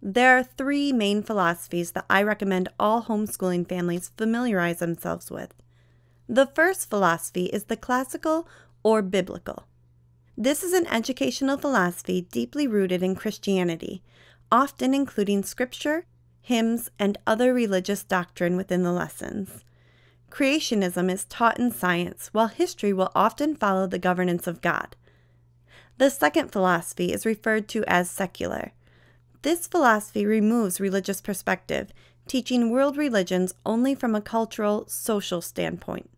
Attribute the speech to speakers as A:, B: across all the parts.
A: There are three main philosophies that I recommend all homeschooling families familiarize themselves with. The first philosophy is the classical or biblical. This is an educational philosophy deeply rooted in Christianity, often including scripture, hymns, and other religious doctrine within the lessons. Creationism is taught in science, while history will often follow the governance of God. The second philosophy is referred to as secular. This philosophy removes religious perspective, teaching world religions only from a cultural, social standpoint.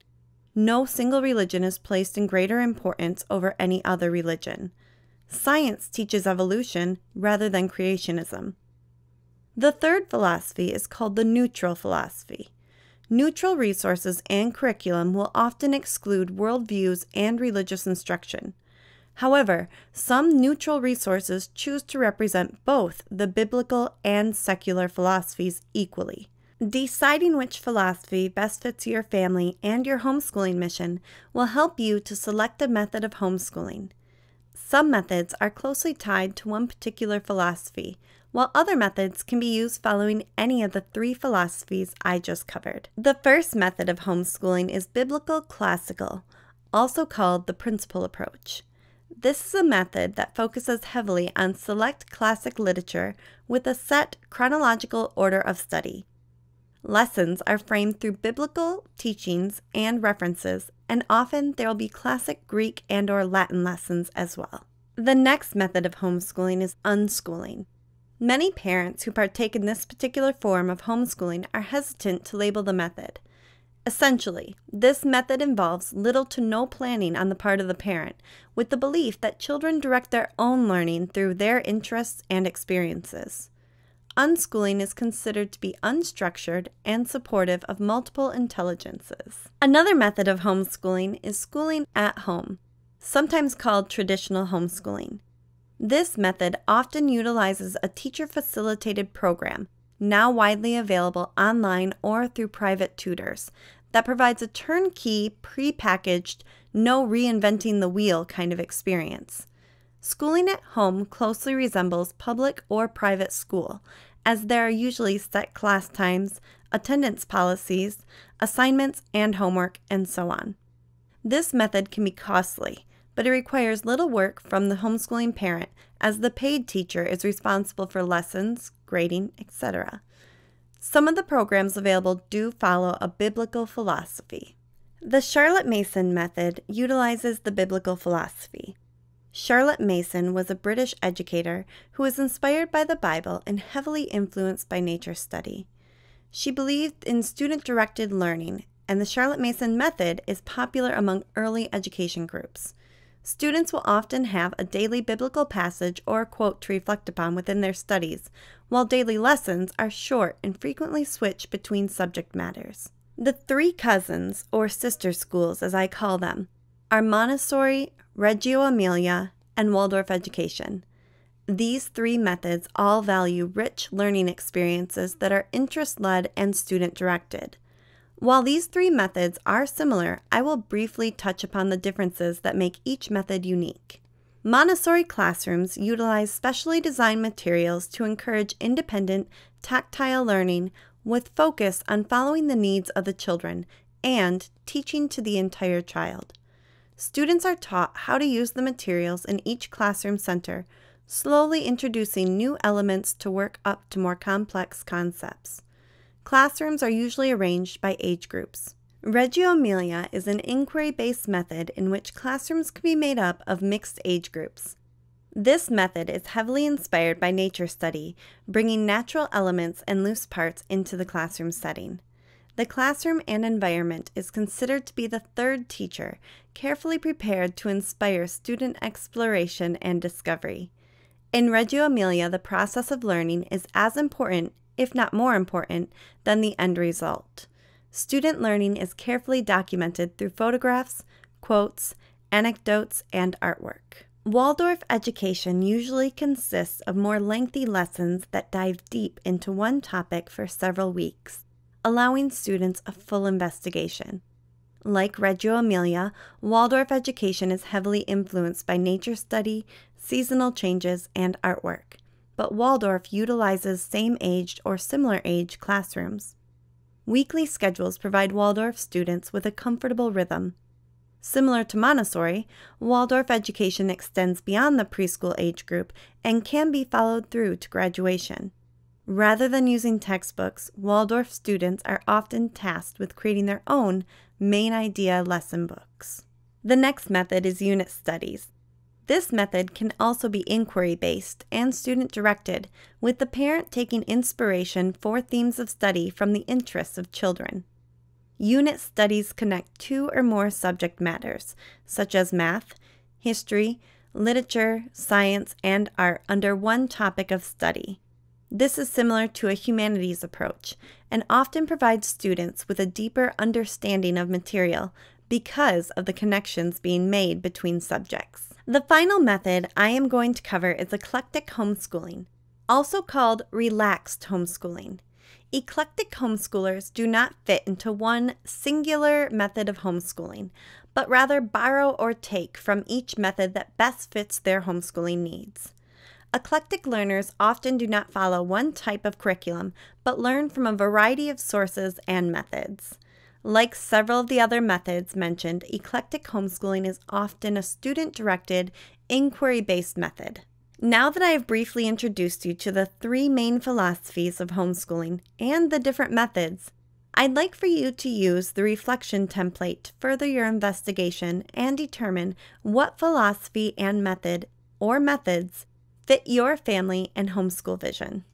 A: No single religion is placed in greater importance over any other religion. Science teaches evolution rather than creationism. The third philosophy is called the neutral philosophy. Neutral resources and curriculum will often exclude worldviews and religious instruction. However, some neutral resources choose to represent both the biblical and secular philosophies equally. Deciding which philosophy best fits your family and your homeschooling mission will help you to select a method of homeschooling. Some methods are closely tied to one particular philosophy, while other methods can be used following any of the three philosophies I just covered. The first method of homeschooling is biblical classical, also called the principal approach. This is a method that focuses heavily on select classic literature with a set chronological order of study. Lessons are framed through biblical teachings and references, and often there will be classic Greek and/or Latin lessons as well. The next method of homeschooling is unschooling. Many parents who partake in this particular form of homeschooling are hesitant to label the method. Essentially, this method involves little to no planning on the part of the parent, with the belief that children direct their own learning through their interests and experiences. Unschooling is considered to be unstructured and supportive of multiple intelligences. Another method of homeschooling is schooling at home, sometimes called traditional homeschooling. This method often utilizes a teacher-facilitated program, now widely available online or through private tutors, that provides a turnkey, pre-packaged, no reinventing the wheel kind of experience. Schooling at home closely resembles public or private school, as there are usually set class times, attendance policies, assignments and homework, and so on. This method can be costly, but it requires little work from the homeschooling parent, as the paid teacher is responsible for lessons, grading, etc. Some of the programs available do follow a biblical philosophy. The Charlotte Mason method utilizes the biblical philosophy. Charlotte Mason was a British educator who was inspired by the Bible and heavily influenced by nature study. She believed in student-directed learning, and the Charlotte Mason method is popular among early education groups. Students will often have a daily biblical passage or quote to reflect upon within their studies, while daily lessons are short and frequently switch between subject matters. The three cousins, or sister schools as I call them, are Montessori, Reggio Emilia, and Waldorf education. These three methods all value rich learning experiences that are interest-led and student-directed. While these three methods are similar, I will briefly touch upon the differences that make each method unique. Montessori classrooms utilize specially designed materials to encourage independent, tactile learning with focus on following the needs of the children and teaching to the entire child. Students are taught how to use the materials in each classroom center, slowly introducing new elements to work up to more complex concepts. Classrooms are usually arranged by age groups. Reggio Emilia is an inquiry-based method in which classrooms can be made up of mixed age groups. This method is heavily inspired by nature study, bringing natural elements and loose parts into the classroom setting. The classroom and environment is considered to be the third teacher, carefully prepared to inspire student exploration and discovery. In Reggio Emilia, the process of learning is as important, if not more important, than the end result. Student learning is carefully documented through photographs, quotes, anecdotes, and artwork. Waldorf education usually consists of more lengthy lessons that dive deep into one topic for several weeks, allowing students a full investigation. Like Reggio Emilia, Waldorf education is heavily influenced by nature study, seasonal changes, and artwork. but Waldorf utilizes same-aged or similar-age classrooms. Weekly schedules provide Waldorf students with a comfortable rhythm. Similar to Montessori, Waldorf education extends beyond the preschool age group and can be followed through to graduation. Rather than using textbooks, Waldorf students are often tasked with creating their own main idea lesson books. The next method is unit studies. This method can also be inquiry-based and student-directed, with the parent taking inspiration for themes of study from the interests of children. Unit studies connect two or more subject matters, such as math, history, literature, science, and art under one topic of study. This is similar to a humanities approach and often provides students with a deeper understanding of material because of the connections being made between subjects. The final method I am going to cover is eclectic homeschooling, also called relaxed homeschooling. Eclectic homeschoolers do not fit into one singular method of homeschooling, but rather borrow or take from each method that best fits their homeschooling needs. Eclectic learners often do not follow one type of curriculum, but learn from a variety of sources and methods. Like several of the other methods mentioned, eclectic homeschooling is often a student-directed, inquiry-based method. Now that I have briefly introduced you to the three main philosophies of homeschooling and the different methods, I'd like for you to use the reflection template to further your investigation and determine what philosophy and method or methods fit your family and homeschool vision.